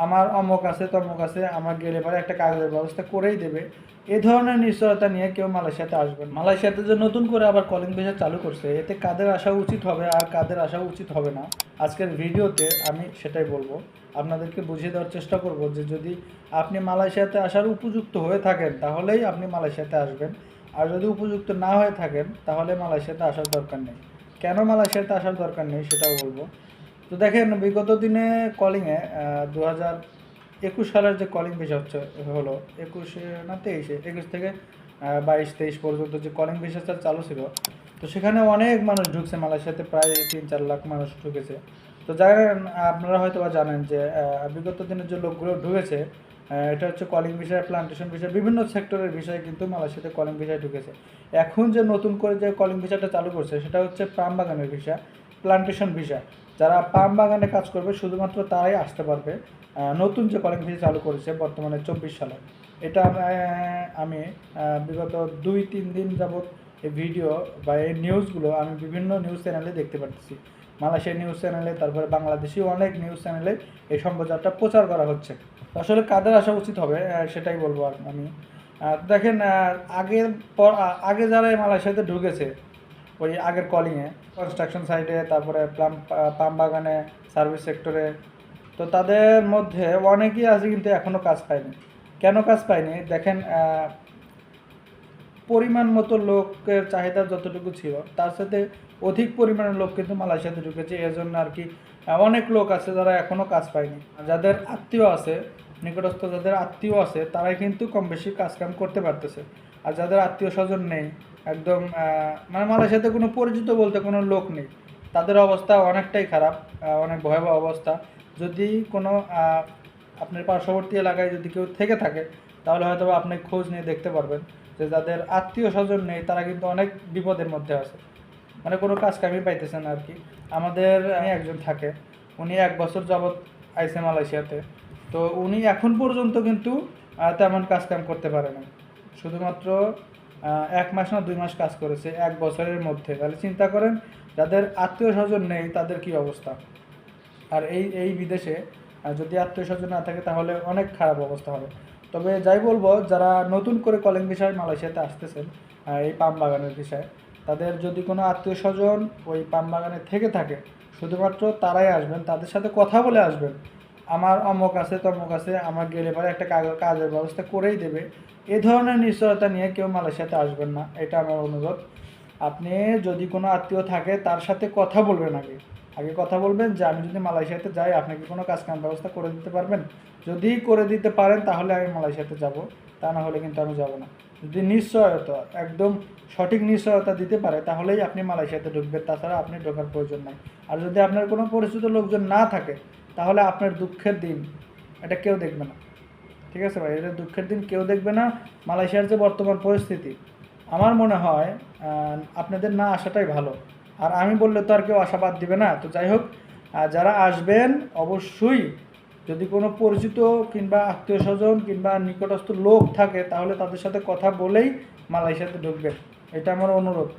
আমার অমুক আছে তমুক আছে, আমার গেলে পরে একটা কাগজের ব্যবস্থা করেই দেবে, এ ধরনের নিশ্চয়তা নিয়ে কেউ মালয়েশিয়াতে আসবেন। মালয়েশিয়াতে যে নতুন করে আবার কলিং ভিসা চালু করছে, এতে কাদের আসা উচিত হবে আর কাদের আসা উচিত হবে না, আজকের ভিডিওতে আমি সেটাই বলবো। আপনাদেরকে বুঝিয়ে দেওয়ার চেষ্টা করব যে যদি আপনি মালয়েশিয়াতে আসার উপযুক্ত হয়ে থাকেন তাহলেই আপনি মালয়েশিয়াতে আসবেন, আর যদি উপযুক্ত না হয়ে থাকেন তাহলে মালয়েশিয়াতে আসার দরকার নেই। কেন মালয়েশিয়াতে আসার দরকার নেই সেটাও বলবো। তো দেখেন, বিগত দিনে কলিংয়ে 2021 সালের যে কলিং ভিসা হলো 21 না 21 থেকে 22-23 পর্যন্ত যে কলিং ভিসাটা চালু ছিল, তো সেখানে অনেক মানুষ ঢুকছে মালয়েশিয়াতে, প্রায় 3-4 লাখ মানুষ ঢুকেছে। তো জানেন, আপনারা হয়তো বা জানেন যে বিগত দিনে যে লোকগুলো ঢুকেছে, এটা হচ্ছে কলিং ভিসা, প্লান্টেশন ভিসা, বিভিন্ন সেক্টরের বিষয়ে কিন্তু মালয়েশিয়াতে কলিং ভিসায় ঢুকেছে। এখন যে নতুন করে যে কলিং ভিসাটা চালু করছে সেটা হচ্ছে পাম বাগানের ভিসা, প্লান্টেশন ভিসা। যারা পাম বাগানে কাজ করবে শুধুমাত্র তারাই আসতে পারবে। নতুন যে কলিং ভিসা চালু করেছে বর্তমানে 24 সালে, এটা আমি বিগত 2-3 দিন যাবৎ এই ভিডিও বা এই নিউজগুলো আমি বিভিন্ন নিউজ চ্যানেলে দেখতে পাচ্ছি। মালয়েশিয়ার নিউজ চ্যানেলে, তারপরে বাংলাদেশি অনেক নিউজ চ্যানেলে এই সম্প্রচারটা প্রচার করা হচ্ছে। আসলে কাদের আসা উচিত হবে সেটাই বলবো আর আমি। দেখেন, আগে যারা এই মালয়েশিয়াতে ঢুকেছে ওই আগের কলিংয়ে, কনস্ট্রাকশন সাইটে, তারপরে পাম বাগানে, সার্ভিস সেক্টরে, তো তাদের মধ্যে অনেকেই আছে কিন্তু এখনও কাজ পায়নি। কেন কাজ পায়নি? দেখেন, পরিমাণ মতো লোকের চাহিদা যতটুকু ছিল তার সাথে অধিক পরিমাণের লোক কিন্তু মালয়েশিয়াতে ঢুকেছে, এজন্য আর কি অনেক লোক আছে যারা এখনও কাজ পায়নি। যাদের আত্মীয় আছে, নিকটস্থ যাদের আত্মীয় আছে, তারাই কিন্তু কম বেশি কাজকাম করতে পারতেছে। আর যাদের আত্মীয় স্বজন নেই, একদম মানে মালয়েশিয়াতে কোনো পরিচিত বলতে কোনো লোক নেই, তাদের অবস্থা অনেকটাই খারাপ, অনেক ভয়াবহ অবস্থা। যদি কোনো আপনার পার্শ্ববর্তী এলাকায় যদি কেউ থেকে থাকে তাহলে হয়তো আপনি খোঁজ নিয়ে দেখতে পারবেন যে যাদের আত্মীয় স্বজন নেই তারা কিন্তু অনেক বিপদের মধ্যে আছে, মানে কোনো কাজ কামই পাইতেছে না আর কি। আমাদের একজন থাকে, উনি 1 বছর যাবৎ আইসে মালয়েশিয়াতে, তো উনি এখন পর্যন্ত কিন্তু তেমন কাজ কাম করতে পারে না। শুধুমাত্র 1 মাস না 2 মাস কাজ করেছে 1 বছরের মধ্যে। তাহলে চিন্তা করেন যাদের আত্মীয় স্বজন নেই তাদের কি অবস্থা। আর এই এই বিদেশে যদি আত্মীয় স্বজন না থাকে তাহলে অনেক খারাপ অবস্থা হবে। তবে যাই বলবো, যারা নতুন করে কলিং ভিসায় মালয়েশিয়াতে আসতেছেন এই পাম বাগানের বিষয়ে, তাদের যদি কোনো আত্মীয় স্বজন ওই পাম বাগানে থেকে থাকে শুধুমাত্র তারাই আসবেন, তাদের সাথে কথা বলে আসবেন। আমার অমুক আছে তমুক আছে, আমার গেলে পরে একটা কাজের ব্যবস্থা করেই দেবে, এ ধরনের নিশ্চয়তা নিয়ে কেউ মালয়েশিয়াতে আসবেন না, এটা আমার অনুরোধ। আপনি যদি কোনো আত্মীয় থাকে তার সাথে কথা বলবেন, আগে আগে কথা বলবেন যে আমি যদি মালয়েশিয়াতে যাই আপনি কি কোনো কাজ কাম ব্যবস্থা করে দিতে পারবেন। যদি করে দিতে পারেন তাহলে আমি মালয়েশিয়াতে যাব, তা না হলে কিন্তু আমি যাব না। যদি নিশ্চয়তা, একদম সঠিক নিশ্চয়তা দিতে পারে তাহলেই আপনি মালয়েশিয়াতে ঢুকবেন, তাছাড়া আপনি ঢোকার প্রয়োজন নাই। আর যদি আপনার কোনো পরিচিত লোকজন না থাকে তাহলে আপনার দুঃখের দিন এটা কেউ দেখবে না। ঠিক আছে ভাই, এটা দুঃখের দিন কেউ দেখবে না। মালয়েশিয়ার যে বর্তমান পরিস্থিতি, আমার মনে হয় আপনাদের না আসাটাই ভালো। আর আমি বললে তো আর কেউ আশাবাদ দিবে না। তো যাই হোক, যারা আসবেন অবশ্যই যদি কোনো পরিচিত কিংবা আত্মীয় স্বজন কিংবা নিকটস্থ লোক থাকে তাহলে তাদের সাথে কথা বলেই মালয়েশিয়াতে ঢুকবেন, এটা আমার অনুরোধ।